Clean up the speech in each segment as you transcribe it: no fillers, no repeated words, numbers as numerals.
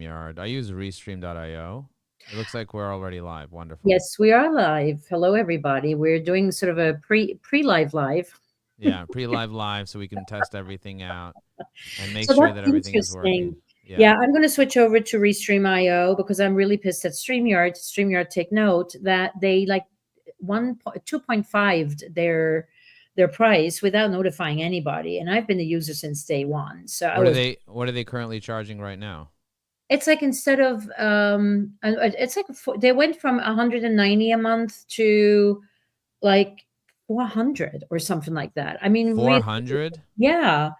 StreamYard. I use Restream.io. It looks like we're already live. Wonderful. Yes, we are live. Hello, everybody. We're doing sort of a pre-live live. Yeah, pre-live live so we can test everything out and make So sure that's that everything is interesting. working. Yeah. Yeah, I'm going to switch over to Restream.io because I'm really pissed at StreamYard. StreamYard, take note that they like 2.5 their price without notifying anybody, and I've been a user since day one. So I was What are they currently charging right now? It's like instead of it's like they went from 190 a month to like 400 or something like that. I mean, really, 400? yeah.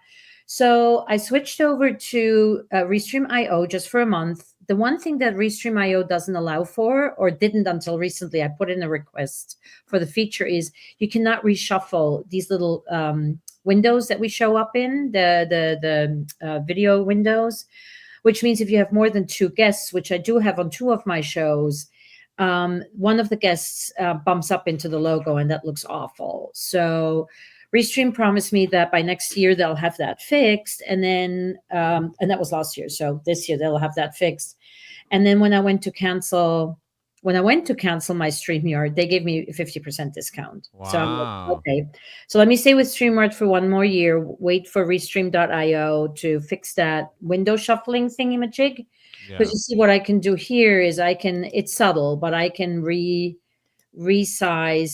So I switched over to Restream.io just for a month. The one thing that Restream.io doesn't allow for, or didn't until recently, I put in a request for the feature, is you cannot reshuffle these little windows that we show up in the video windows, which means if you have more than two guests, which I do have on two of my shows, one of the guests bumps up into the logo, and that looks awful. So Restream promised me that by next year they'll have that fixed, and then and that was last year. So this year they'll have that fixed. And then when I went to cancel my StreamYard, they gave me a 50% discount. So I'm like, Wow. okay. So let me stay with StreamYard for one more year, wait for Restream.io to fix that window shuffling thingy-majig. Because Yeah. you see what I can do here is it's subtle, but I can resize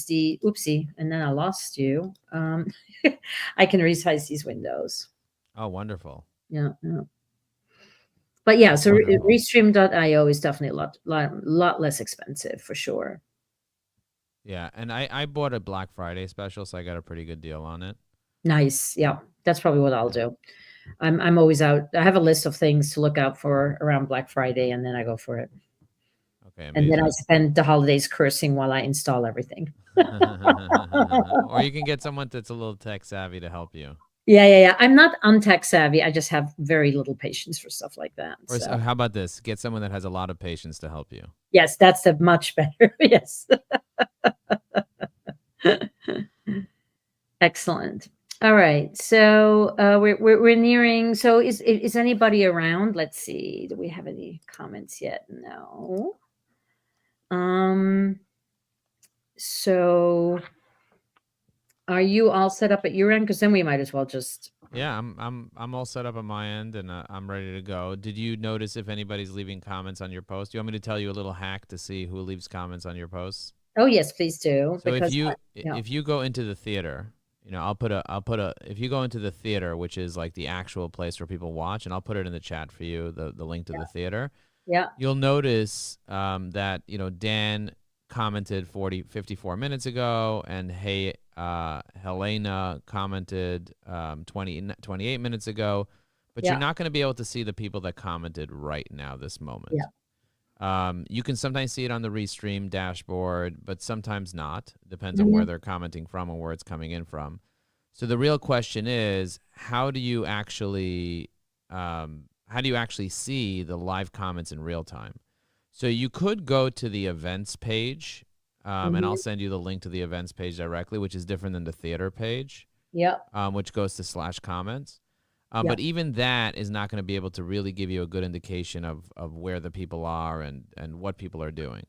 the, oopsie, and then I lost you. I can resize these windows. Oh, wonderful. Yeah, yeah. But yeah, That's so wonderful. Restream.io is definitely a lot less expensive for sure. Yeah, and I bought a Black Friday special, so I got a pretty good deal on it. Nice. Yeah, that's probably what I'll Yeah. do. I'm always out. I have a list of things to look out for around Black Friday, and then I go for it. Okay, And then I amazing. spend the holidays cursing while I install everything. Or you can get someone that's a little tech savvy to help you. Yeah, yeah, yeah. I'm not untech savvy. I just have very little patience for stuff like that. Or So how about this? Get someone that has a lot of patience to help you. yes, that's a much better. Yes. Excellent. All right. So we're nearing. So is anybody around? Let's see. Do we have any comments yet? No. Um. So are you all set up at your end? Because then we might as well just. Yeah, I'm all set up on my end, and I'm ready to go. Did you notice if anybody's leaving comments on your post? Do you want me to tell you a little hack to see who leaves comments on your posts? Oh yes, please do. So Because yeah. if you go into the theater, I'll put a if you go into the theater, which is like the actual place where people watch, and I'll put it in the chat for you, the link to the theater. Yeah. You'll notice that Dan commented 54 minutes ago, and hey, Helena commented 28 minutes ago, but you're Yeah. not going to be able to see the people that commented right now, this Yeah. moment. You can sometimes see it on the Restream dashboard, but sometimes not. Depends on where Mhm. they're commenting from and where it's coming in from. So the real question is, how do you actually see the live comments in real time? So you could go to the events page, and I'll Mhm. send you the link to the events page directly, which is different than the theater page, Yeah. which goes to /comments. Yeah. But even that is not going to be able to really give you a good indication of where the people are and what people are doing.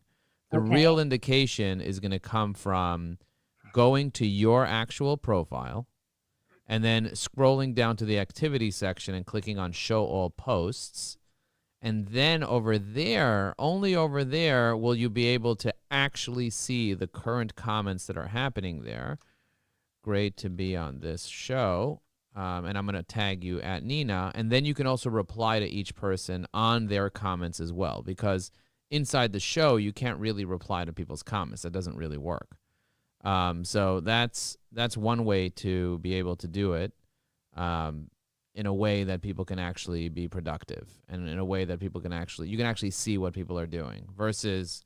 The Okay. real indication is going to come from going to your actual profile and then scrolling down to the activity section and clicking on show all posts. And then over there, only over there, will you be able to actually see the current comments that are happening there. Great to be on this show. And I'm going to tag you at Nina. And then you can also reply to each person on their comments as well, because inside the show, you can't really reply to people's comments. That doesn't really work. So that's one way to be able to do it in a way that people can actually be productive, and in a way that people can you can actually see what people are doing versus,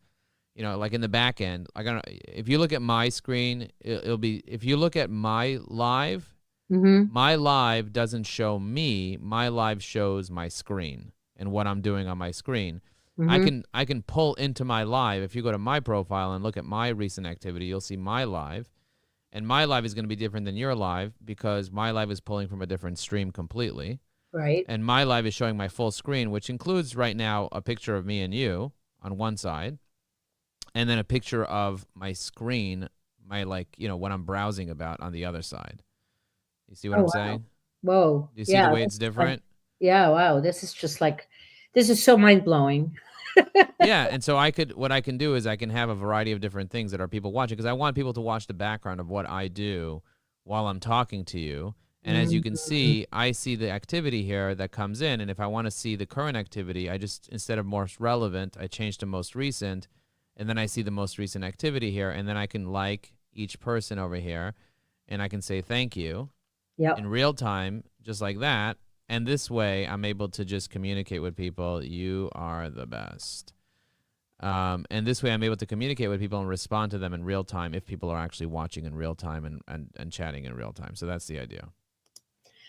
like in the back end, if you look at my screen, it'll be, if you look at my live, Mhm. my live doesn't show me. My live shows my screen and what I'm doing on my screen. Mhm. I can pull into my live. If you go to my profile and look at my recent activity, you'll see my live. And my live is going to be different than your live because my live is pulling from a different stream completely. Right. And my live is showing my full screen, which includes right now a picture of me and you on one side, and then a picture of my screen, my what I'm browsing about on the other side. You see what Oh, I'm wow. saying? Whoa. Do you see the Yeah. way This it's is like, different? yeah. Wow. This is just like, this is so mind blowing. Yeah, and so what I can do is I can have a variety of different things that are people watching, because I want people to watch the background of what I do while I'm talking to you. And as you can Mhm. see, I see the activity here that comes in, and if I want to see the current activity, I just, instead of most relevant, I change to most recent, and then I see the most recent activity here, and then I can like each person over here, and I can say thank you in Yep. real time, just like that. And this way, I'm able to just communicate with people. You are the best. And this way, I'm able to communicate with people and respond to them in real time if people are actually watching in real time and chatting in real time. So that's the idea.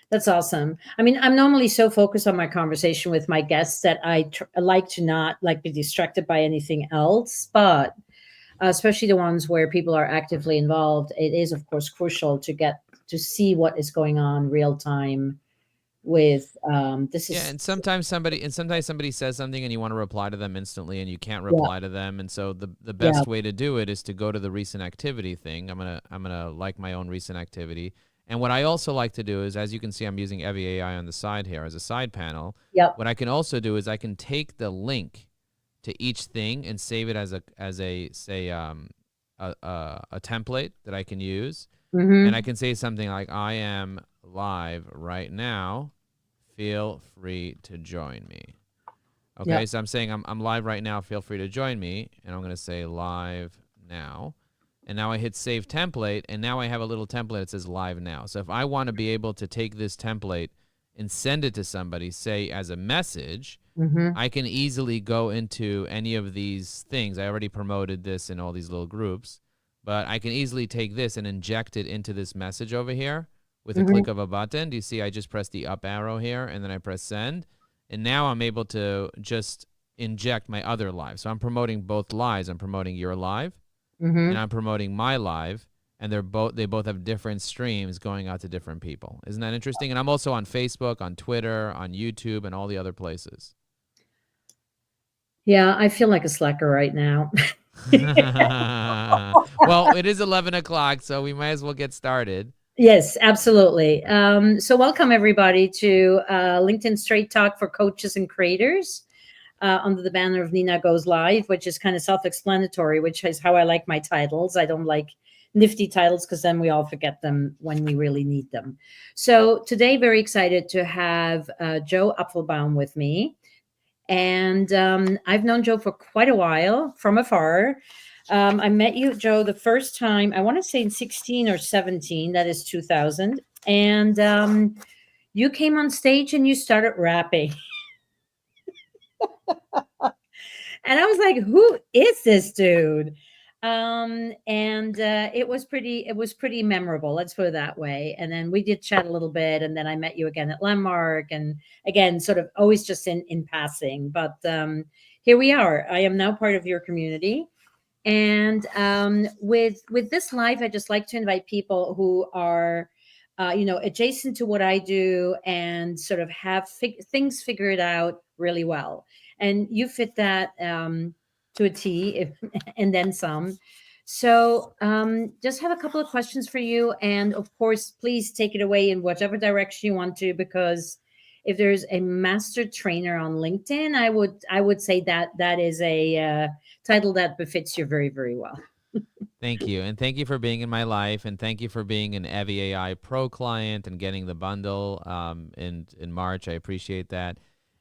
That's awesome. I mean, I'm normally so focused on my conversation with my guests that like to not like be distracted by anything else. But especially the ones where people are actively involved, it is of course crucial to get to see what is going on real time. With this Yeah, is and sometimes somebody says something and you want to reply to them instantly and you can't yeah, reply to them. And so the yeah. best way to do it is to go to the recent activity thing. I'm gonna like my own recent activity. And what I also like to do is, as you can see, I'm using Evi AI on the side here as a side panel. Yep. What I can also do is I can take the link to each thing and save it as a say a template that I can use. And I Mm-hmm. can say something like, I am live right now. Feel free to join me. Okay, Yep. so I'm saying I'm live right now. Feel free to join me. And I'm going to say live now. And now I hit save template. And now I have a little template that says live now. So if I want to be able to take this template and send it to somebody, say as a message, Mm-hmm. I can easily go into any of these things. I already promoted this in all these little groups, but I can easily take this and inject it into this message over here with a click Mm-hmm. of a button. Do you see I just press the up arrow here and then I press send? And now I'm able to just inject my other live. So I'm promoting both lives. I'm promoting your live and Mm-hmm. I'm promoting my live, and they both have different streams going out to different people. Isn't that interesting? And I'm also on Facebook, on Twitter, on YouTube, and all the other places. Yeah, I feel like a slacker right now. Well, it is 11 o'clock, so we might as well get started. Yes, absolutely. So, welcome everybody to LinkedIn Straight Talk for Coaches and Creators under the banner of Nina Goes Live, which is kind of self explanatory, which is how I like my titles. I don't like nifty titles because then we all forget them when we really need them. So, today, very excited to have Joe Apfelbaum with me. And I've known Joe for quite a while from afar. I met you, Joe, the first time, I want to say in 16 or 17, that is 2000. And you came on stage and you started rapping. And I was like, who is this dude? And it was pretty memorable, let's put it that way. And then we did chat a little bit, and then I met you again at Landmark, and again, sort of always just in passing. But here we are. I am now part of your community. And with this live, I just like to invite people who are, adjacent to what I do and sort of have things figured out really well. And you fit that to a T, and then some. So just have a couple of questions for you, and of course, please take it away in whatever direction you want to, because if there's a master trainer on LinkedIn, I would say that that is a title that befits you very, very well. Thank you. And thank you for being in my life. And thank you for being an Evi AI Pro client and getting the bundle in March. I appreciate that.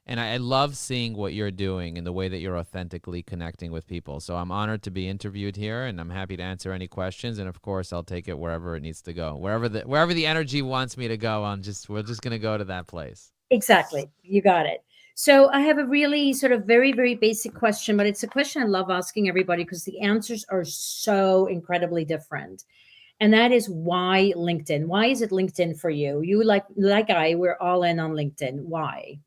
And I love seeing what you're doing and the way that you're authentically connecting with people. So I'm honored to be interviewed here, and I'm happy to answer any questions. And of course, I'll take it wherever it needs to go. Wherever the energy wants me to go, we're just gonna go to that place. Exactly. You got it. So I have a really sort of very, very basic question, but it's a question I love asking everybody because the answers are so incredibly different. And that is, why LinkedIn? Why is it LinkedIn for you? You, like we're all in on LinkedIn. Why?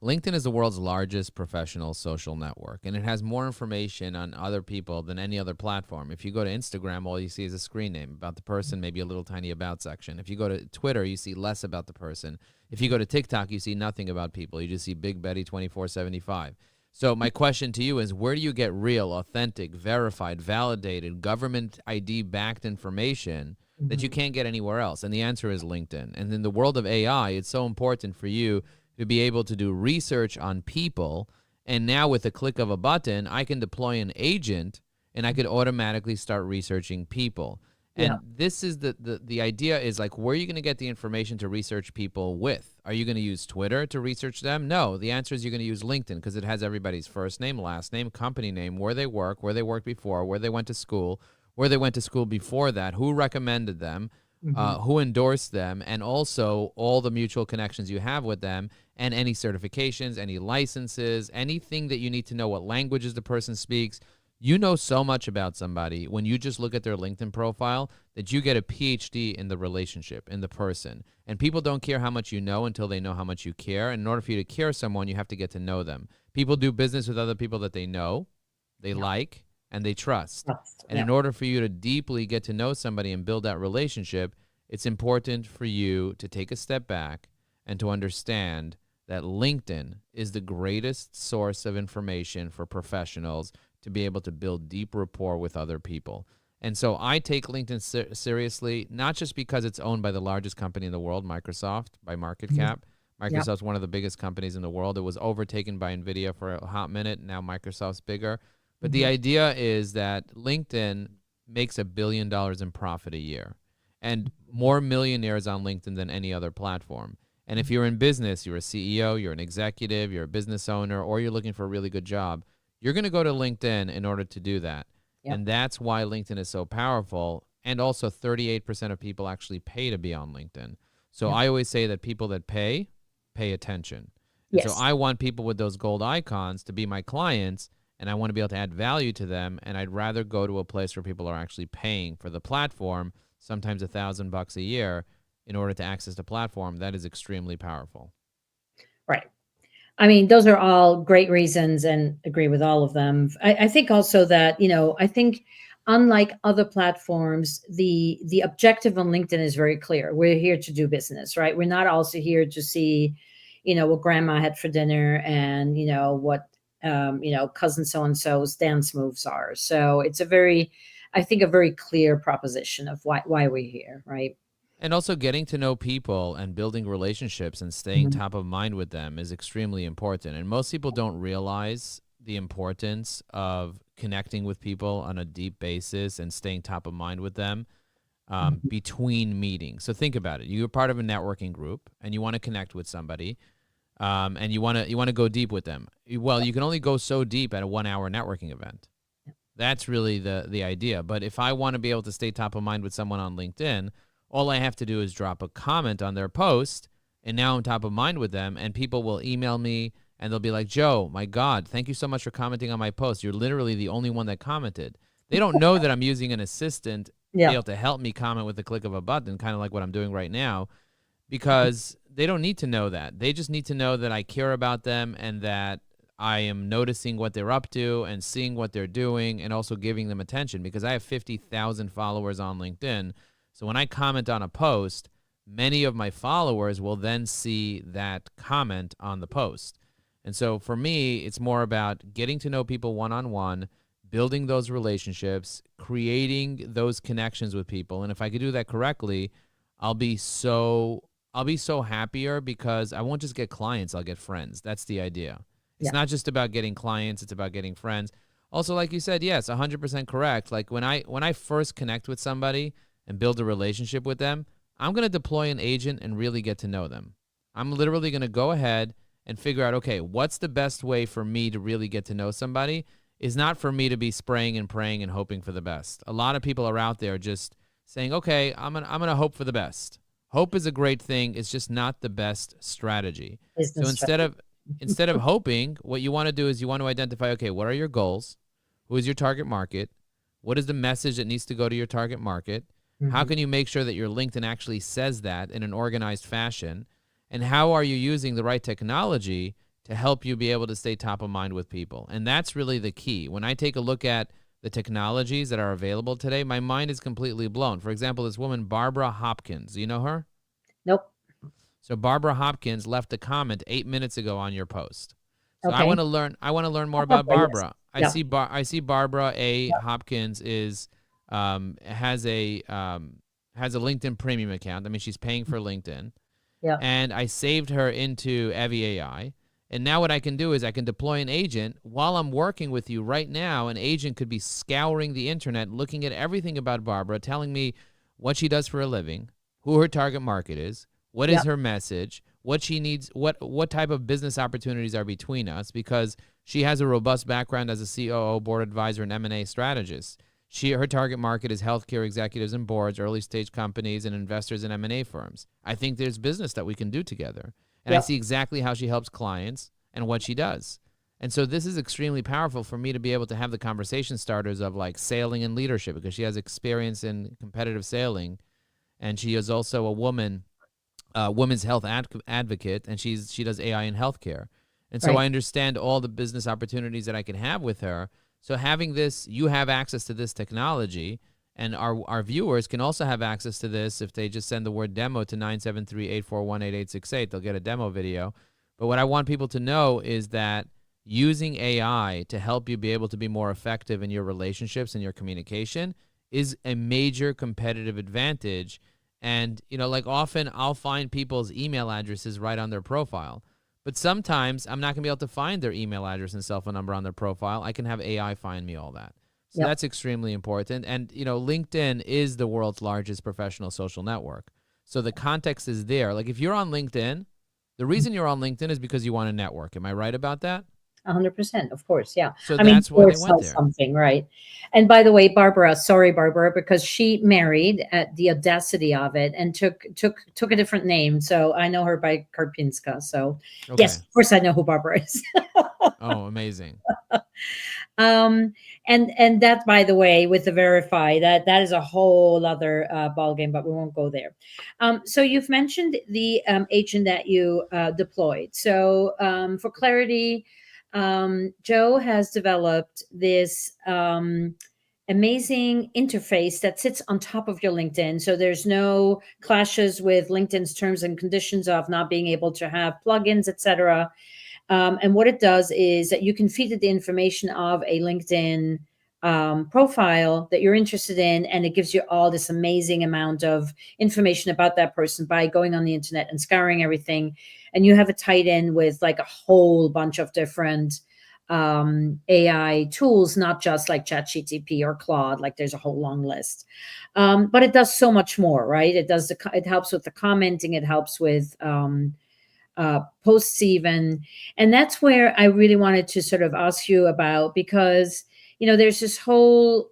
LinkedIn is the world's largest professional social network, and it has more information on other people than any other platform. If you go to Instagram, all you see is a screen name about the person, maybe a little tiny about section. If you go to Twitter, you see less about the person. If you go to TikTok, you see nothing about people. You just see Big Betty 24/75. So my question to you is, where do you get real, authentic, verified, validated, government ID-backed information that you can't get anywhere else? And the answer is LinkedIn. And in the world of AI, it's so important for you to be able to do research on people. And now with a click of a button, I can deploy an agent and I could automatically start researching people. And this is the idea is like, where are you going to get the information to research people with? Are you going to use Twitter to research them? No, the answer is you're going to use LinkedIn because it has everybody's first name, last name, company name, where they work, where they worked before, where they went to school, where they went to school before that, who recommended them, who endorsed them, and also all the mutual connections you have with them, and any certifications, any licenses, anything that you need to know, what languages the person speaks. You know so much about somebody when you just look at their LinkedIn profile that you get a PhD in the relationship, in the person. And people don't care how much you know until they know how much you care. And in order for you to care someone, you have to get to know them. People do business with other people that they know, they like, and they trust. And in order for you to deeply get to know somebody and build that relationship, it's important for you to take a step back and to understand that LinkedIn is the greatest source of information for professionals to be able to build deep rapport with other people. And so I take LinkedIn seriously, not just because it's owned by the largest company in the world, Microsoft, by market cap. Microsoft's one of the biggest companies in the world. It was overtaken by NVIDIA for a hot minute. Now Microsoft's bigger. But the idea is that LinkedIn makes $1 billion in profit a year, and more millionaires on LinkedIn than any other platform. And if you're in business, you're a CEO, you're an executive, you're a business owner, or you're looking for a really good job, you're going to go to LinkedIn in order to do that. And that's why LinkedIn is so powerful. And also 38% of people actually pay to be on LinkedIn. So I always say that people that pay attention. And so I want people with those gold icons to be my clients, and I want to be able to add value to them. And I'd rather go to a place where people are actually paying for the platform, sometimes $1,000 a year, in order to access the platform. That is extremely powerful. Right. I mean, those are all great reasons and agree with all of them. I think also that, I think unlike other platforms, the objective on LinkedIn is very clear. We're here to do business, right? We're not also here to see, what grandma had for dinner and, what, cousin so-and-so's dance moves are. So it's I think a very clear proposition of why we're here, right? And also getting to know people and building relationships and staying top of mind with them is extremely important. And most people don't realize the importance of connecting with people on a deep basis and staying top of mind with them between meetings. So think about it. You're part of a networking group and you want to connect with somebody and you want to go deep with them. Well, you can only go so deep at a 1-hour networking event. That's really the idea. But if I want to be able to stay top of mind with someone on LinkedIn, all I have to do is drop a comment on their post, and now I'm top of mind with them, and people will email me, and they'll be like, Joe, my God, thank you so much for commenting on my post. You're literally the only one that commented. They don't know that I'm using an assistant to be able to help me comment with the click of a button, kind of like what I'm doing right now, because they don't need to know that. They just need to know that I care about them and that I am noticing what they're up to and seeing what they're doing and also giving them attention, because I have 50,000 followers on LinkedIn. So when I comment on a post, many of my followers will then see that comment on the post. And so for me, it's more about getting to know people one-on-one, building those relationships, creating those connections with people. And if I could do that correctly, I'll be so happier, because I won't just get clients, I'll get friends. That's the idea. It's not just about getting clients, it's about getting friends. Also, like you said, yes, 100% correct. Like when I first connect with somebody and build a relationship with them, I'm going to deploy an agent and really get to know them. I'm literally going to go ahead and figure out, okay, what's the best way for me to really get to know somebody? Is not for me to be spraying and praying and hoping for the best. A lot of people are out there just saying, okay, I'm gonna hope for the best. Hope is a great thing. It's just not the best strategy. So instead of hoping, what you want to do is you want to identify, okay, what are your goals? Who is your target market? What is the message that needs to go to your target market? How can you make sure that your LinkedIn actually says that in an organized fashion? And how are you using the right technology to to help you be able to stay top of mind with people. And that's really the key. When I take a look at the technologies that are available today, my mind is completely blown. For example, this woman, Barbara Hopkins, you know her? Nope. So Barbara Hopkins left a comment 8 minutes ago on your post. So I Okay. want to learn. I want to learn more about Barbara, yes. Barbara. Yeah. I see Barbara A. Hopkins is has a LinkedIn premium account. I mean, she's paying for LinkedIn. Yeah. And I saved her into Evie AI. And now what I can do is I can deploy an agent while I'm working with you right now. An agent could be scouring the internet, looking at everything about Barbara, telling me what she does for a living, who her target market is, what is her message, what she needs, what type of business opportunities are between us, because she has a robust background as a COO, board advisor, and M&A strategist. Her target market is healthcare executives and boards, early stage companies, and investors in M&A firms. I think there's business that we can do together. And I see exactly how she helps clients and what she does. And so this is extremely powerful for me to be able to have the conversation starters of like sailing and leadership, because she has experience in competitive sailing. And she is also a women's health advocate, and she does AI in healthcare. And so I understand all the business opportunities that I can have with her. So having this, you have access to this technology, and our viewers can also have access to this if they just send the word demo to 973-841-8868. They'll get a demo video. But what I want people to know is that using AI to help you be able to be more effective in your relationships and your communication is a major competitive advantage. And, like often I'll find people's email addresses right on their profile. But sometimes I'm not going to be able to find their email address and cell phone number on their profile. I can have AI find me all that. So that's extremely important. And, LinkedIn is the world's largest professional social network. So the context is there. Like if you're on LinkedIn, the reason you're on LinkedIn is because you want to network. Am I right about that? 100%, of course, yeah. So that's why they went there. Something, right? And by the way, Barbara, because she married at the audacity of it and took a different name. So I know her by Karpinska. So yes, of course, I know who Barbara is. Oh, amazing. And that, by the way, with the verify, that is a whole other ball game, but we won't go there. So you've mentioned the agent that you deployed. So for clarity, Joe has developed this amazing interface that sits on top of your LinkedIn. So there's no clashes with LinkedIn's terms and conditions of not being able to have plugins, etc. And what it does is that you can feed it the information of a LinkedIn profile that you're interested in, and it gives you all this amazing amount of information about that person by going on the internet and scouring everything. And you have it tied in with like a whole bunch of different AI tools, not just like ChatGPT or Claude. Like there's a whole long list, but it does so much more, right? It helps with the commenting. It helps with posts even. And that's where I really wanted to sort of ask you about, because, there's this whole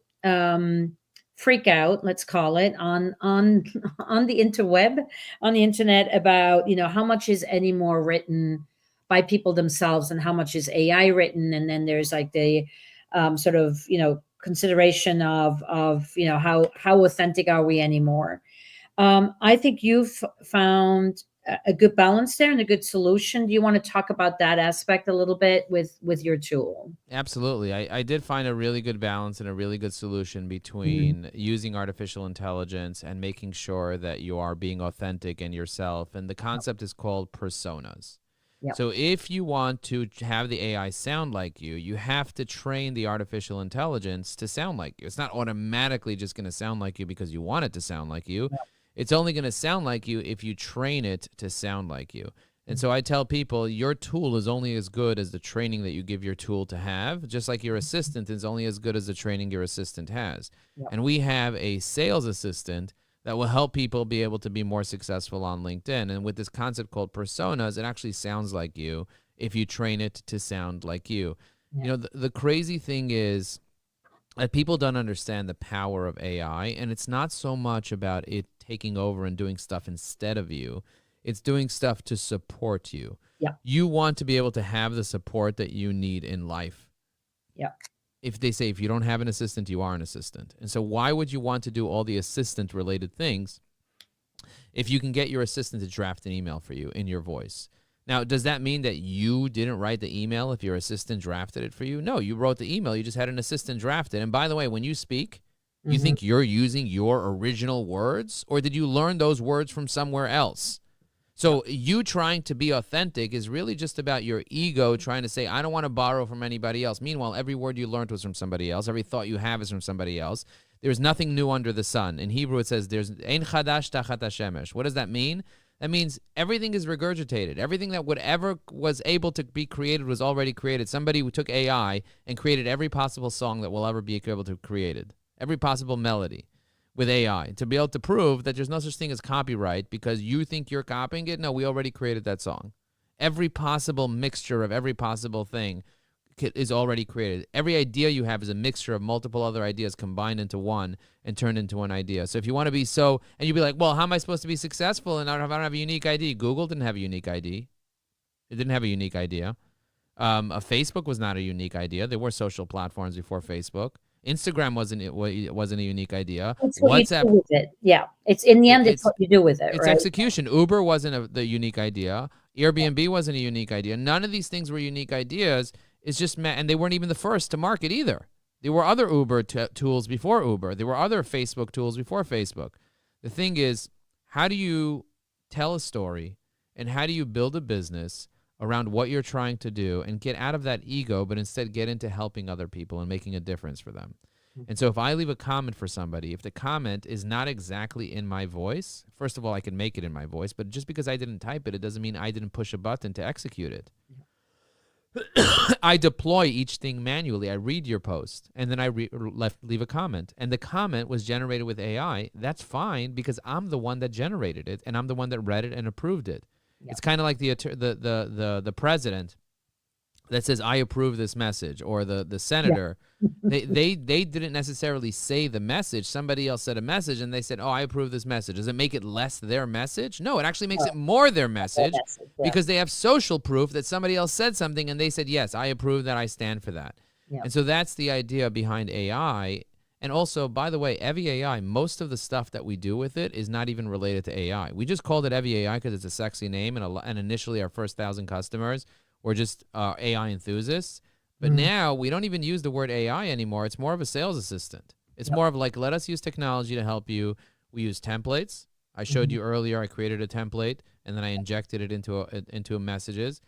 freak out, let's call it, on the interweb, on the internet about, how much is any more written by people themselves and how much is AI written. And then there's like the sort of, consideration of how authentic are we anymore? I think you've found a good balance there and a good solution. Do you want to talk about that aspect a little bit with your tool? Absolutely. I did find a really good balance and a really good solution between using artificial intelligence and making sure that you are being authentic and yourself. And the concept is called personas. Yep. So if you want to have the AI sound like you, you have to train the artificial intelligence to sound like you. It's not automatically just going to sound like you because you want it to sound like you. Yep. It's only going to sound like you if you train it to sound like you. And so I tell people your tool is only as good as the training that you give your tool to have, just like your assistant is only as good as the training your assistant has. Yep. And we have a sales assistant that will help people be able to be more successful on LinkedIn. And with this concept called personas, it actually sounds like you if you train it to sound like you. Yeah. The crazy thing is that people don't understand the power of AI, and it's not so much about it taking over and doing stuff instead of you. It's doing stuff to support you. Yeah. You want to be able to have the support that you need in life. Yeah. If they say if you don't have an assistant, you are an assistant. And so why would you want to do all the assistant-related things if you can get your assistant to draft an email for you in your voice? Now, does that mean that you didn't write the email if your assistant drafted it for you? No, you wrote the email. You just had an assistant draft it. And by the way, when you speak, you think you're using your original words, or did you learn those words from somewhere else? So you trying to be authentic is really just about your ego trying to say, I don't want to borrow from anybody else. Meanwhile, every word you learned was from somebody else. Every thought you have is from somebody else. There's nothing new under the sun. In Hebrew, it says, there's ein chadash tachat hashemesh. What does that mean? That means everything is regurgitated. Everything that whatever was able to be created was already created. Somebody who took AI and created every possible song that will ever be able to be created, every possible melody with AI, to be able to prove that there's no such thing as copyright because you think you're copying it. No, we already created that song. Every possible mixture of every possible thing is already created. Every idea you have is a mixture of multiple other ideas combined into one and turned into one idea. So if you want to be and you'd be like, well, how am I supposed to be successful and I don't have a unique ID? Google didn't have a unique ID. It didn't have a unique idea. Facebook was not a unique idea. There were social platforms before Facebook. Instagram wasn't a unique idea. It's what WhatsApp, you do with it. Yeah. It's in the end, it's what you do with it. It's right? Execution. Uber wasn't the unique idea. Airbnb wasn't a unique idea. None of these things were unique ideas. It's just, and they weren't even the first to market either. There were other Uber tools before Uber. There were other Facebook tools before Facebook. The thing is, how do you tell a story and how do you build a business around what you're trying to do and get out of that ego, but instead get into helping other people and making a difference for them? And so if I leave a comment for somebody, if the comment is not exactly in my voice, first of all, I can make it in my voice, but just because I didn't type it, it doesn't mean I didn't push a button to execute it. I deploy each thing manually. I read your post, and then I leave a comment. And the comment was generated with AI. That's fine because I'm the one that generated it, and I'm the one that read it and approved it. Yeah. It's kind of like the president that says, I approve this message, or the senator. Yeah. they didn't necessarily say the message. Somebody else said a message, and they said, oh, I approve this message. Does it make it less their message? No, it actually makes it more their message, because they have social proof that somebody else said something, and they said, yes, I approve that, I stand for that. Yeah. And so that's the idea behind AI. And also, by the way, Evie AI, most of the stuff that we do with it is not even related to AI. We just called it Evie AI because it's a sexy name, and initially our first 1,000 customers were just AI enthusiasts. But now we don't even use the word AI anymore. It's more of a sales assistant. It's more of like, let us use technology to help you. We use templates. I showed you earlier, I created a template, and then I injected it into messages.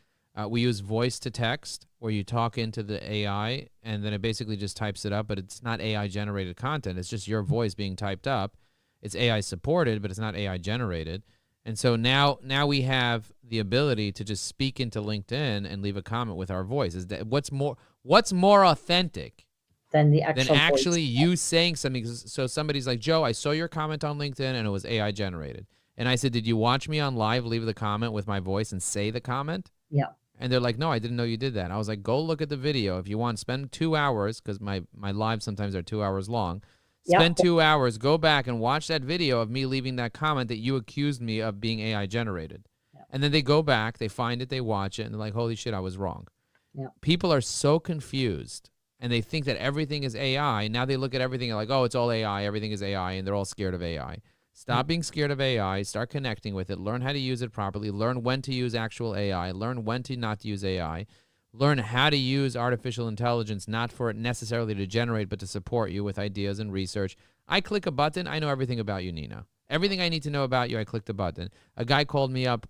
We use voice to text, where you talk into the AI, and then it basically just types it up, but it's not AI-generated content. It's just your voice being typed up. It's AI-supported, but it's not AI-generated. And so now we have the ability to just speak into LinkedIn and leave a comment with our voice. What's more authentic than actually you saying something? So somebody's like, Joe, I saw your comment on LinkedIn and it was AI generated. And I said, did you watch me on live leave the comment with my voice and say the comment? Yeah. And they're like, no, I didn't know you did that. And I was like, go look at the video. If you want, spend 2 hours, because my lives sometimes are 2 hours long. Spend 2 hours, go back and watch that video of me leaving that comment that you accused me of being AI generated. Yeah. And then they go back, they find it, they watch it, and they're like, holy shit, I was wrong. Yeah. People are so confused, and they think that everything is AI. Now they look at everything and like, oh, it's all AI, everything is AI, and they're all scared of AI. Stop being scared of AI, start connecting with it, learn how to use it properly, learn when to use actual AI, learn when to not use AI. Learn how to use artificial intelligence, not for it necessarily to generate, but to support you with ideas and research. I click a button, I know everything about you, Nina. Everything I need to know about you, I clicked a button. A guy called me up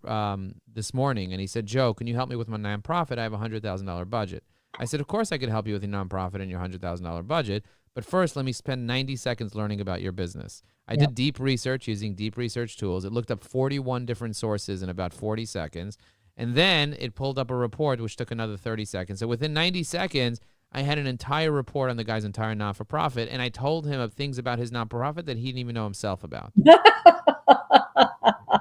this morning, and he said, Joe, can you help me with my nonprofit? I have a $100,000 budget. I said, of course I could help you with your nonprofit and your $100,000 budget, but first let me spend 90 seconds learning about your business. I did deep research using deep research tools. It looked up 41 different sources in about 40 seconds. And then it pulled up a report, which took another 30 seconds. So within 90 seconds, I had an entire report on the guy's entire non-for-profit, and I told him of things about his non-for-profit that he didn't even know himself about.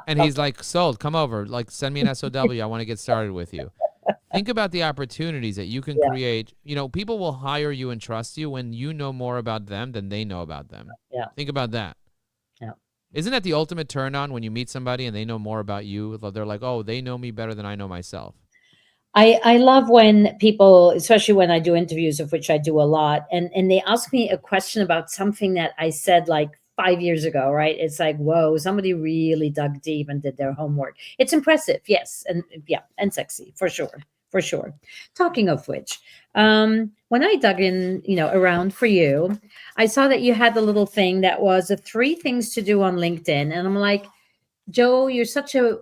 And he's like, sold, come over, like, send me an SOW. I want to get started with you. Think about the opportunities that you can create. You know, people will hire you and trust you when you know more about them than they know about them. Yeah. Think about that. Yeah. Isn't that the ultimate turn on when you meet somebody and they know more about you? They're like, oh, they know me better than I know myself. I love when people, especially when I do interviews, of which I do a lot, and they ask me a question about something that I said like 5 years ago, right? It's like, whoa, somebody really dug deep and did their homework. It's impressive, yes, and yeah, and sexy for sure, for sure. Talking of which, when I dug in, around for you, I saw that you had the little thing that was the 3 things to do on LinkedIn, and I'm like, Joe, you're such a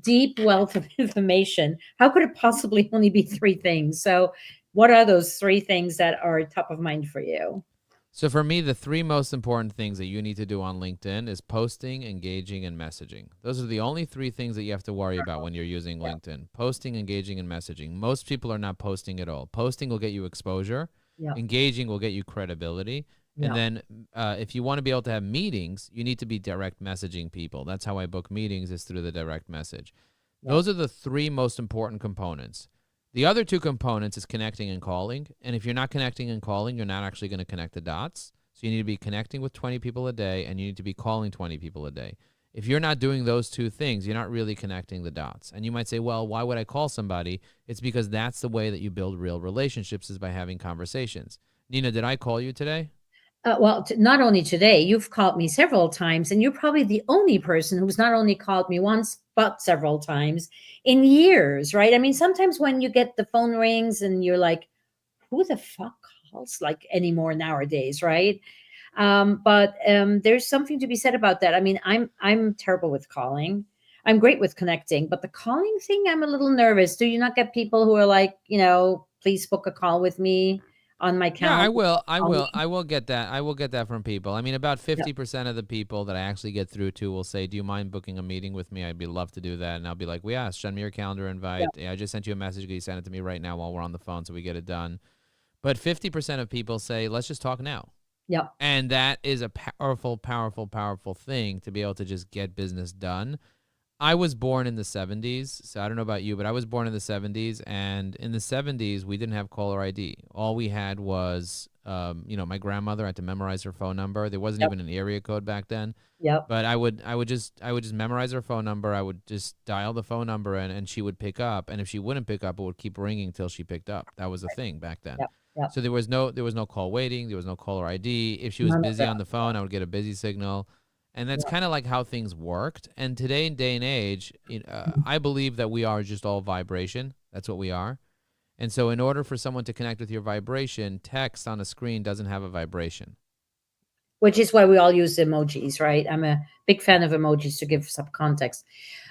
deep wealth of information. How could it possibly only be 3 things? So, what are those 3 things that are top of mind for you? So for me, the 3 most important things that you need to do on LinkedIn is posting, engaging, and messaging. Those are the only 3 things that you have to worry about when you're using Yeah, LinkedIn: posting, engaging, and messaging. Most people are not posting at all. Posting will get you exposure. yeah, Engaging will get you credibility. And yeah, then if you want to be able to have meetings, you need to be direct messaging people. That's how I book meetings, is through the direct message. yeah, Those are the 3 most important components. The other 2 components is connecting and calling. And if you're not connecting and calling, you're not actually going to connect the dots. So you need to be connecting with 20 people a day, and you need to be calling 20 people a day. If you're not doing those 2 things, you're not really connecting the dots. And you might say, well, why would I call somebody? It's because that's the way that you build real relationships, is by having conversations. Nina, did I call you today? well, not only today, you've called me several times, and you're probably the only person who's not only called me once, but several times in years, right? I mean, sometimes when you get the phone rings and you're like, who the fuck calls like anymore nowadays, right? But there's something to be said about that. I mean, I'm terrible with calling. I'm great with connecting, but the calling thing, I'm a little nervous. Do you not get people who are like, please book a call with me on my Yeah, I calendar? will. I Call me. will. I will get that. I will get that from people. I mean, about Yeah, 50% of the people that I actually get through to will say, "Do you mind booking a meeting with me? I'd be love to do that." And I'll be like, "Well, yeah, send me your calendar invite. yeah, Yeah, I just sent you a message. Can you send it to me right now while we're on the phone so we get it done?" But 50% of people say, "Let's just talk now." yeah, And that is a powerful, powerful, powerful thing to be able to just get business done. I was born in the 70s, so I don't know about you, but I was born in the 70s, and in the 70s, we didn't have caller ID. All we had was, my grandmother had to memorize her phone number. There wasn't yep, even an area code back then, yep, but I would just memorize her phone number. I would just dial the phone number in, and she would pick up. And if she wouldn't pick up, it would keep ringing till she picked up. That was a thing back then. yep, yep. So there was no call waiting. There was no caller ID. If she was None of busy that. on the phone, I would get a busy signal. And that's Yeah. kind of like how things worked. And today, in day and age, I believe that we are just all vibration. That's what we are. And so, in order for someone to connect with your vibration, text on a screen doesn't have a vibration. Which is why we all use emojis, right? I'm a big fan of emojis to give some context.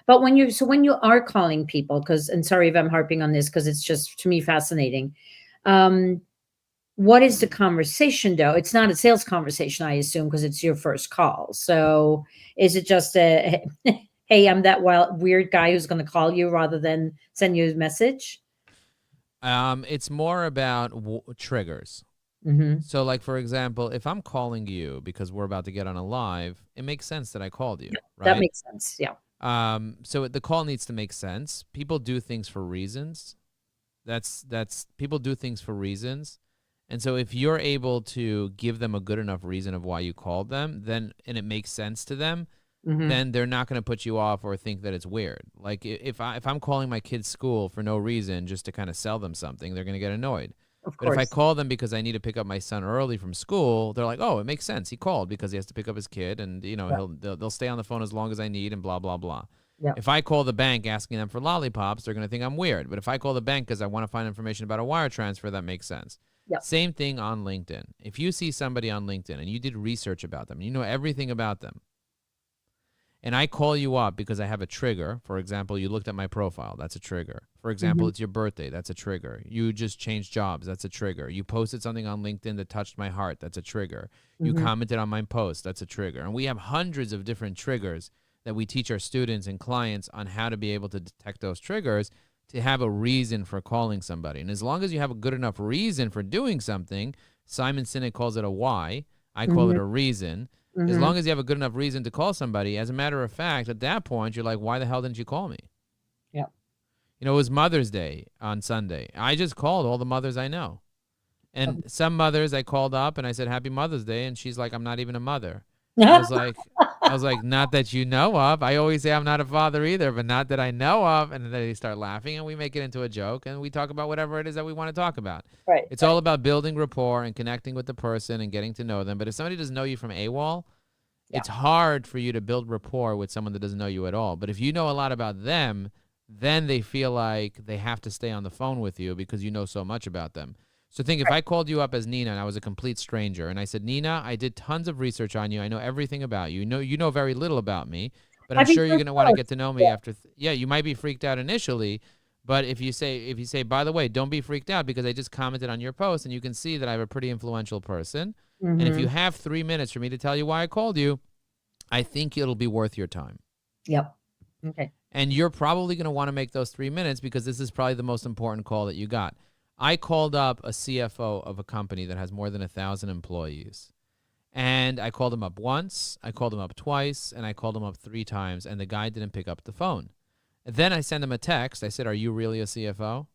But when you are calling people, because, and sorry if I'm harping on this because it's just to me fascinating. Um, what is the conversation though? It's not a sales conversation, I assume, because it's your first call. So is it just a hey, I'm that weird guy who's going to call you rather than send you a message? It's more about triggers. Hmm. So, like, for example, if I'm calling you because we're about to get on a live, it makes sense that I called you, That right? makes sense. Yeah. So the call needs to make sense. People do things for reasons. That's people do things for reasons. And so if you're able to give them a good enough reason of why you called them, then and it makes sense to them, Hmm. then they're not going to put you off or think that it's weird. Like if I'm calling my kid's school for no reason just to kind of sell them something, they're going to get annoyed. Of But if I course. call them because I need to pick up my son early from school, they're like, "Oh, it makes sense. He called because he has to pick up his kid, and Yeah. they'll stay on the phone as long as I need, and blah blah blah." Yeah. If I call the bank asking them for lollipops, they're going to think I'm weird. But if I call the bank because I want to find information about a wire transfer, that makes sense. Yeah. Same thing on LinkedIn. If you see somebody on LinkedIn and you did research about them, you know everything about them, and I call you up because I have a trigger. For example, you looked at my profile. That's a trigger. For example, Hmm. it's your birthday. That's a trigger. You just changed jobs. That's a trigger. You posted something on LinkedIn that touched my heart. That's a trigger. You Hmm. commented on my post. That's a trigger. And we have hundreds of different triggers that we teach our students and clients on how to be able to detect those triggers to have a reason for calling somebody. And as long as you have a good enough reason for doing something, Simon Sinek calls it a why. I call it Hmm. a reason. As Hmm. long as you have a good enough reason to call somebody, as a matter of fact, at that point, you're like, why the hell didn't you call me? Yeah. It was Mother's Day on Sunday. I just called all the mothers I know. And some mothers I called up and I said, Happy Mother's Day. And she's like, I'm not even a mother. I was like, not that you know of. I always say I'm not a father either, but not that I know of. And then they start laughing and we make it into a joke and we talk about whatever it is that we want to talk about. Right. It's Right. all about building rapport and connecting with the person and getting to know them. But if somebody doesn't know you from AWOL, Yeah. It's hard for you to build rapport with someone that doesn't know you at all. But if you know a lot about them, then they feel like they have to stay on the phone with you because you know so much about them. So think if I called you up as Nina and I was a complete stranger and I said, Nina, I did tons of research on you. I know everything about you. You know very little about me, but I'm I'd be sure you're going to want to surprised. get to know me after. Yeah, you might be freaked out initially, but if you say, by the way, don't be freaked out because I just commented on your post and you can see that I'm a pretty influential person. And if you Mm-hmm. have 3 minutes for me to tell you why I called you, I think it'll be worth your time. Yep. Okay. And you're probably going to want to make those 3 minutes because this is probably the most important call that you got. I called up a CFO of a company that has more than 1,000 employees. And I called him up once, I called him up twice, and I called him up 3 times, and the guy didn't pick up the phone. And then I sent him a text. I said, are you really a CFO?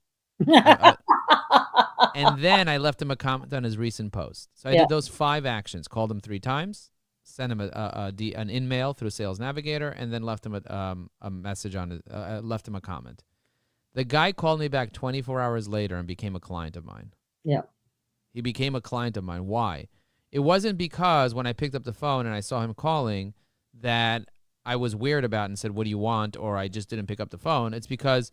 And then I left him a comment on his recent post. So I Yeah. did those 5 actions, called him 3 times, sent him an in-mail through Sales Navigator, and then left him a message on it, left him a comment. The guy called me back 24 hours later and became a client of mine. Yeah. He became a client of mine. Why? It wasn't because when I picked up the phone and I saw him calling that I was weird about and said, what do you want? Or I just didn't pick up the phone. It's because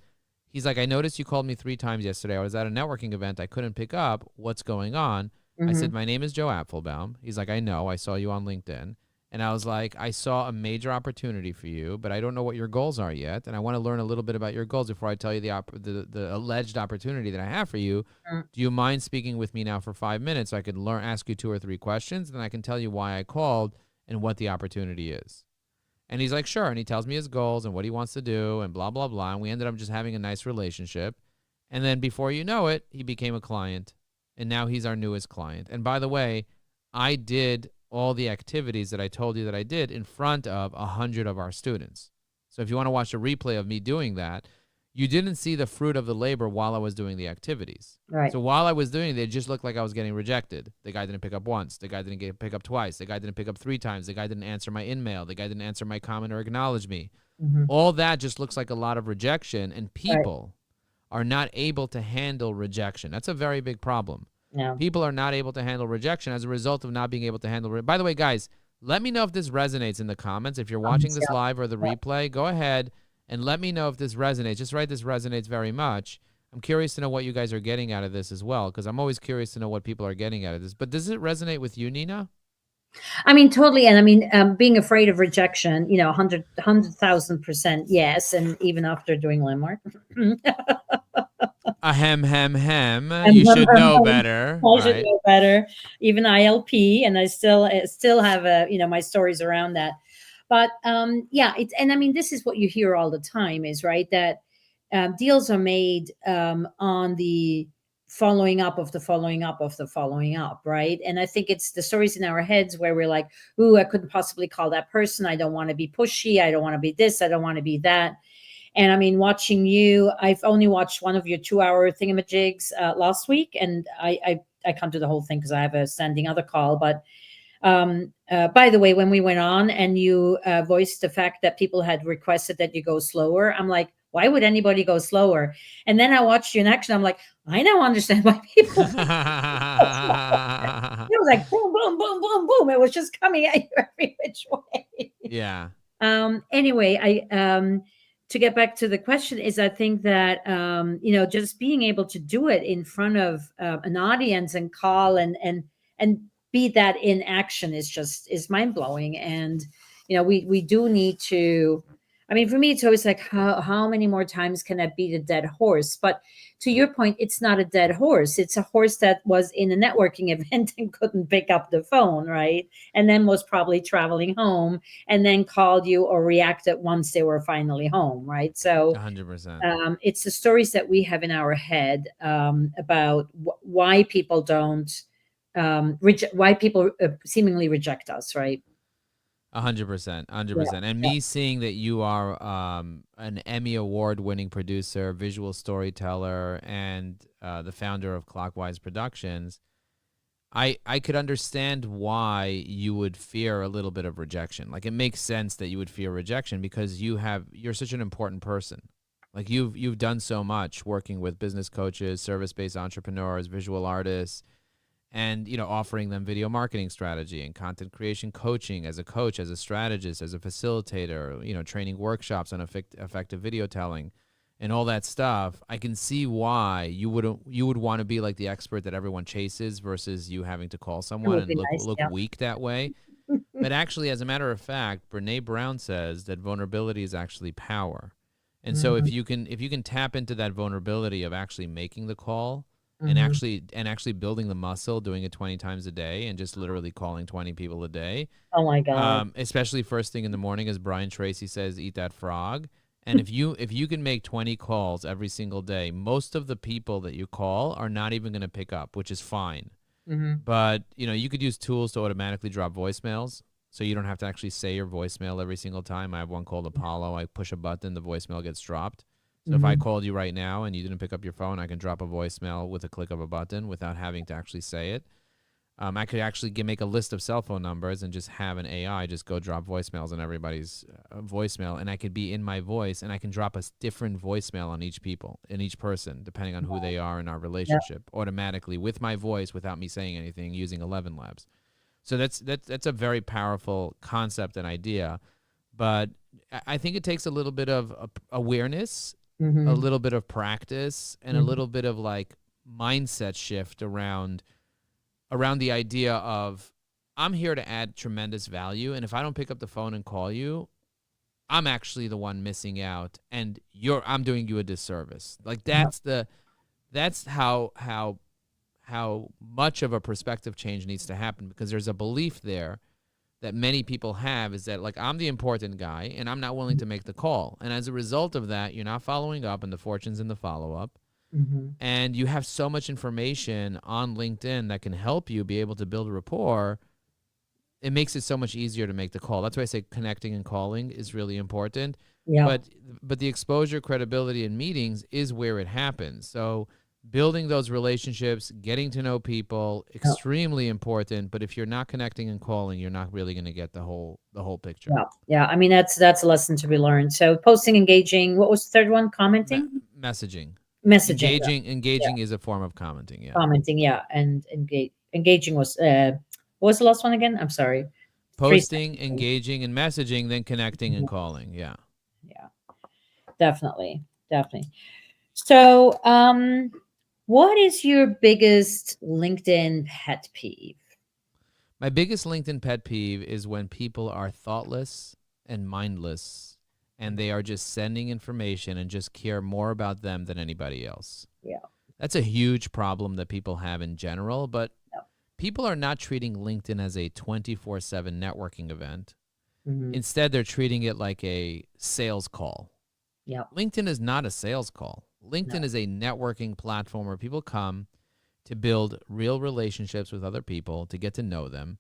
he's like, I noticed you called me 3 times yesterday. I was at a networking event. I couldn't pick up. What's going on? I said, my name is Joe Apfelbaum. He's like, I know. I saw you on LinkedIn. And I was like, I saw a major opportunity for you, but I don't know what your goals are yet. And I want to learn a little bit about your goals before I tell you the alleged opportunity that I have for you. Mm-hmm. Do you mind speaking with me now for 5 minutes so I could ask you 2 or 3 questions, and then I can tell you why I called and what the opportunity is? And he's like, sure. And he tells me his goals and what he wants to do and blah, blah, blah. And we ended up just having a nice relationship. And then before you know it, he became a client. And now he's our newest client. And by the way, I did all the activities that I told you that I did in front of 100 of our students. So if you want to watch a replay of me doing that, you didn't see the fruit of the labor while I was doing the activities. Right. So while I was doing it, it just looked like I was getting rejected. The guy didn't pick up once. The guy didn't pick up twice. The guy didn't pick up 3 times. The guy didn't answer my in-mail. The guy didn't answer my comment or acknowledge me. Mm-hmm. All that just looks like a lot of rejection, and Right. people are not able to handle rejection. That's a very big problem. Yeah. People are not able to handle rejection as a result of not being able to handle By the way, guys, let me know if this resonates in the comments. If you're watching this live or the replay, go ahead and let me know if this resonates. Just write this resonates very much. I'm curious to know what you guys are getting out of this as well, because I'm always curious to know what people are getting out of this. But does it resonate with you, Nina? I mean, totally. And I mean, being afraid of rejection, 100,000% yes. And even after doing landmark. Ahem, hem, hem. You should know better. I should know better. Even ILP, and I still have my stories around that. But yeah, and I mean, this is what you hear all the time is right that deals are made on the following up of the following up of the following up, right? And I think it's the stories in our heads where we're like, "Ooh, I couldn't possibly call that person. I don't want to be pushy. I don't want to be this. I don't want to be that." And I mean, watching you, I've only watched one of your 2-hour thingamajigs last week, and I can't do the whole thing because I have a standing other call. But by the way, when we went on and you voiced the fact that people had requested that you go slower, I'm like, why would anybody go slower? And then I watched you in action. I'm like, I now understand why people. It was like boom, boom, boom, boom, boom. It was just coming at you every which way. Yeah. Anyway, to get back to the question is I think that, just being able to do it in front of an audience and call and be that in action is mind blowing. And, we do need to, I mean, for me, it's always like, how many more times can I beat a dead horse? But to your point, it's not a dead horse. It's a horse that was in a networking event and couldn't pick up the phone, right? And then was probably traveling home and then called you or reacted once they were finally home, right? So 100%. it's the stories that we have in our head about why people don't, why people seemingly reject us, right? 100%, 100%. And me seeing that you are an Emmy Award-winning producer, visual storyteller, and the founder of Clockwise Productions, I could understand why you would fear a little bit of rejection. Like, it makes sense that you would fear rejection because you're such an important person. Like, you've done so much working with business coaches, service-based entrepreneurs, visual artists, and offering them video marketing strategy and content creation coaching as a coach, as a strategist, as a facilitator, training workshops on effective video telling and all that stuff, I can see why you would want to be like the expert that everyone chases versus you having to call someone and look weak that way. But actually, as a matter of fact, Brené Brown says that vulnerability is actually power. And so if you can tap into that vulnerability of actually making the call and actually building the muscle, doing it 20 times a day and just literally calling 20 people a day. Oh my God. Especially first thing in the morning, as Brian Tracy says, eat that frog. And if you can make 20 calls every single day, most of the people that you call are not even going to pick up, which is fine. But, you could use tools to automatically drop voicemails. So you don't have to actually say your voicemail every single time. I have one called Apollo. I push a button, the voicemail gets dropped. So if I called you right now and you didn't pick up your phone, I can drop a voicemail with a click of a button without having to actually say it. I could actually make a list of cell phone numbers and just have an AI just go drop voicemails on everybody's voicemail, and I could be in my voice, and I can drop a different voicemail on each person, depending on who they are in our relationship, automatically with my voice without me saying anything using 11 Labs. So that's a very powerful concept and idea, but I think it takes a little bit of awareness, a little bit of practice, and a little bit of like mindset shift around the idea of I'm here to add tremendous value, and if I don't pick up the phone and call you, I'm actually the one missing out, and I'm doing you a disservice. Like that's how much of a perspective change needs to happen, because there's a belief there that many people have, is that like I'm the important guy and I'm not willing to make the call, and as a result of that, you're not following up, and the fortune's in the follow-up. And you have so much information on LinkedIn that can help you be able to build a rapport. It makes it so much easier to make the call. That's why I say connecting and calling is really important. Yeah. But the exposure, credibility, and meetings is where it happens. So building those relationships, getting to know people, extremely important. But if you're not connecting and calling, you're not really going to get the whole picture. Yeah. I mean, that's a lesson to be learned. So posting, engaging. What was the third one? Commenting. Messaging. Messaging. Engaging is a form of commenting. Yeah. Commenting. Yeah. And engaging was, what was the last one again? I'm sorry. Posting, engaging, and messaging, then connecting and calling. Yeah. Yeah. Definitely. So, what is your biggest LinkedIn pet peeve? My biggest LinkedIn pet peeve is when people are thoughtless and mindless, and they are just sending information and just care more about them than anybody else. Yeah. That's a huge problem that people have in general, but people are not treating LinkedIn as a 24/7 networking event. Instead, they're treating it like a sales call. Yeah. LinkedIn is not a sales call. LinkedIn is a networking platform where people come to build real relationships with other people, to get to know them.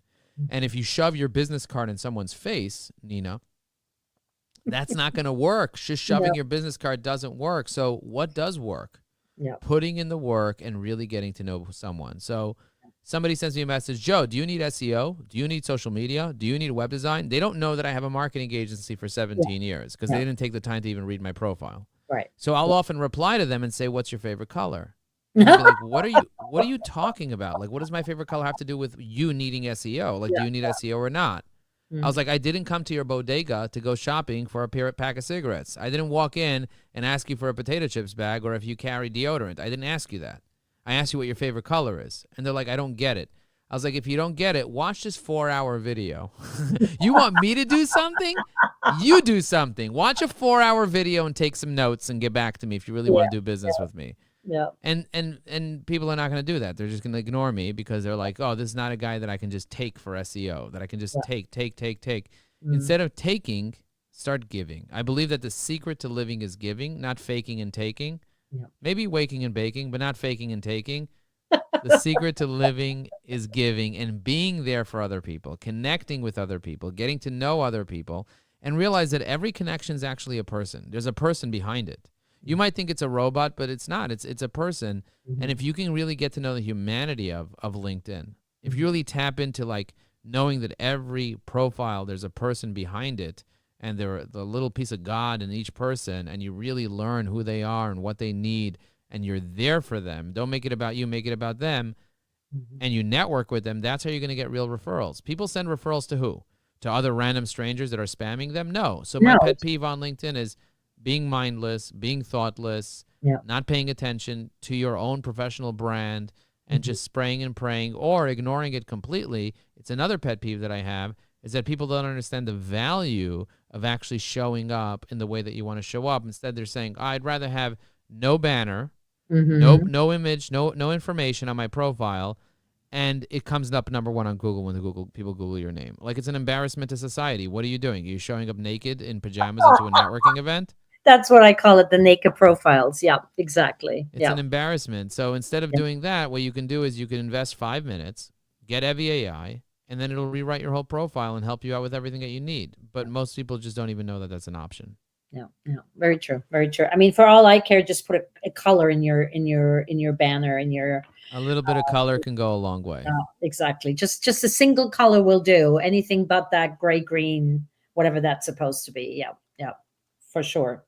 And if you shove your business card in someone's face, Nina, that's not going to work. Just shoving your business card doesn't work. So what does work? Putting in the work and really getting to know someone. So somebody sends me a message, Joe, do you need SEO? Do you need social media? Do you need web design? They don't know that I have a marketing agency for 17 years because they didn't take the time to even read my profile. Right. So I'll often reply to them and say, what's your favorite color? And they'll be like, what are you talking about? Like, what does my favorite color have to do with you needing SEO? Like, do you need SEO or not? I was like, I didn't come to your bodega to go shopping for a pack of cigarettes. I didn't walk in and ask you for a potato chips bag or if you carry deodorant. I didn't ask you that. I asked you what your favorite color is. And they're like, I don't get it. I was like, if you don't get it, watch this 4-hour video. You want me to do something? You do something. Watch a 4-hour video and take some notes and get back to me if you really want to do business with me. Yeah. And people are not going to do that. They're just going to ignore me because they're like, oh, this is not a guy that I can just take for SEO, that I can just take. Instead of taking, start giving. I believe that the secret to living is giving, not faking and taking. Yeah. Maybe waking and baking, but not faking and taking. The secret to living is giving and being there for other people, connecting with other people, getting to know other people, and realize that every connection is actually a person. There's a person behind it. You might think it's a robot, but it's not. It's a person. And if you can really get to know the humanity of LinkedIn, if you really tap into like knowing that every profile, there's a person behind it, and they're the little piece of God in each person, and you really learn who they are and what they need, and you're there for them. Don't make it about you, make it about them. Mhm. and you network with them, that's how you're going to get real referrals. People send referrals to who? To other random strangers that are spamming them? No. So my No. pet peeve on LinkedIn is being mindless, being thoughtless, Yeah. not paying attention to your own professional brand, and Mhm. just spraying and praying or ignoring it completely. It's another pet peeve that I have, is that people don't understand the value of actually showing up in the way that you want to show up. Instead, they're saying, I'd rather have no banner, Mhm. no image, no information on my profile, and it comes up number one on Google when people Google your name. Like, it's an embarrassment to society. What are you doing? Are you showing up naked in pajamas into a networking event? That's what I call it, the naked profiles. Yeah, exactly. It's Yeah. an embarrassment. So instead of Yeah. doing that, what you can do is you can invest 5 minutes, get Evie AI, and then it'll rewrite your whole profile and help you out with everything that you need. But most people just don't even know that that's an option. Yeah, yeah, very true, very true. I mean, for all I care, just put a color in your banner, in your A little bit of color can go a long way. exactly. Just a single color will do. Anything but that gray green, whatever that's supposed to be. Yeah, yeah, for sure.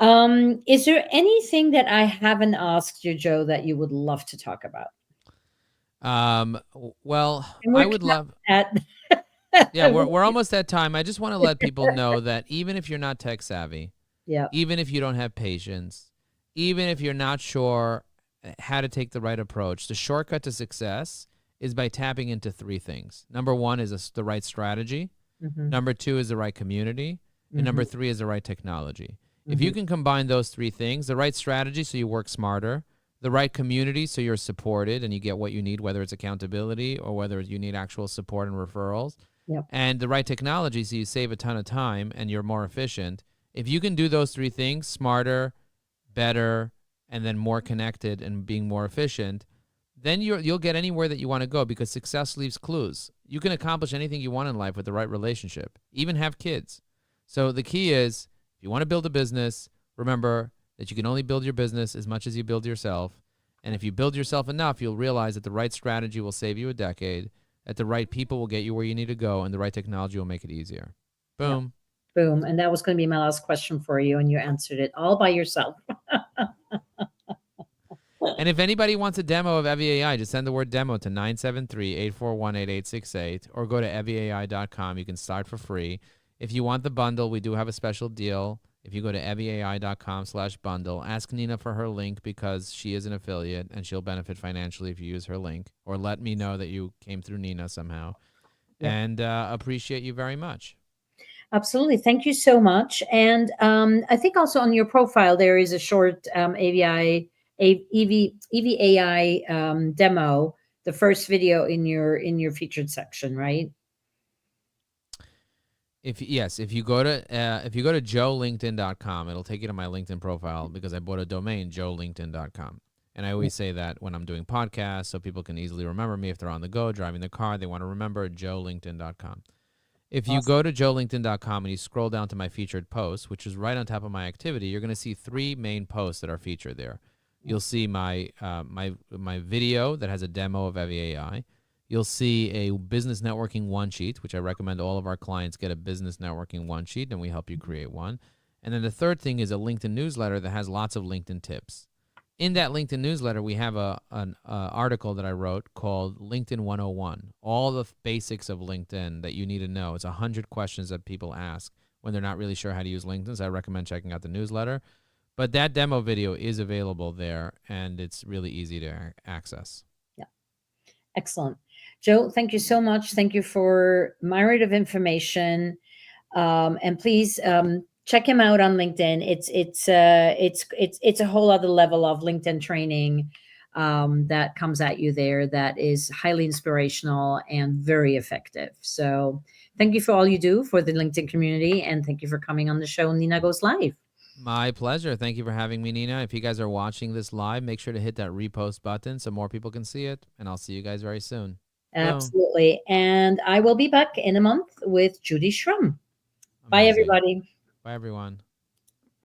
Is there anything that I haven't asked you, Joe, that you would love to talk about? Well, And I we're would love. at Yeah, we're almost at time. I just want to let people know that even if you're not tech savvy, yeah. even if you don't have patience, even if you're not sure how to take the right approach, the shortcut to success is by tapping into three things. Number one is the right strategy. Hmm. Number two is the right community. And Hmm. number three is the right technology. If you Hmm. can combine those three things, the right strategy so you work smarter, the right community so you're supported and you get what you need, whether it's accountability or whether you need actual support and referrals, Yep. and the right technology so you save a ton of time and you're more efficient. If you can do those three things, smarter, better, and then more connected and being more efficient, then you'll get anywhere that you want to go, because success leaves clues. You can accomplish anything you want in life with the right relationship, even have kids. So the key is, if you want to build a business, remember that you can only build your business as much as you build yourself. And if you build yourself enough, you'll realize that the right strategy will save you a decade, that the right people will get you where you need to go, and the right technology will make it easier. Yeah. Boom. Boom. And that was going to be my last question for you, and you answered it all by yourself. And if anybody wants a demo of EviAI, just send the word demo to 973-841-8868 or go to eviai.com. You can start for free. If you want the bundle, we do have a special deal. If you go to eviai.com/bundle, ask Nina for her link because she is an affiliate and she'll benefit financially if you use her link, or let me know that you came through Nina somehow. Yeah. And appreciate you very much. Absolutely. Thank you so much. And I think also on your profile there is a short EVAI demo, the first video in your featured section, right? If you go to joelinkedin.com, it'll take you to my LinkedIn profile because I bought a domain, joelinkedin.com. And I always say that when I'm doing podcasts so people can easily remember me if they're on the go, driving the car, they want to remember joelinkedin.com. If you Awesome. go to joelinkedin.com and you scroll down to my featured posts, which is right on top of my activity, you're going to see three main posts that are featured there. You'll see my video that has a demo of EviAI. You'll see a business networking one sheet, which I recommend all of our clients get a business networking one sheet, and we help you create one. And then the third thing is a LinkedIn newsletter that has lots of LinkedIn tips. In that LinkedIn newsletter, we have an article that I wrote called LinkedIn 101, all the basics of LinkedIn that you need to know. It's 100 questions that people ask when they're not really sure how to use LinkedIn, so I recommend checking out the newsletter. But that demo video is available there, and it's really easy to access. Yeah. Excellent. Joe, thank you so much. Thank you for myriad of information. And please check him out on LinkedIn. It's a whole other level of LinkedIn training that comes at you there that is highly inspirational and very effective. So thank you for all you do for the LinkedIn community, and thank you for coming on the show. Nina Goes Live. My pleasure. Thank you for having me, Nina. If you guys are watching this live, make sure to hit that repost button so more people can see it, and I'll see you guys very soon. Boom. Absolutely. And I will be back in a month with Judy Schrum. Bye, Amazing. everybody. Bye, everyone.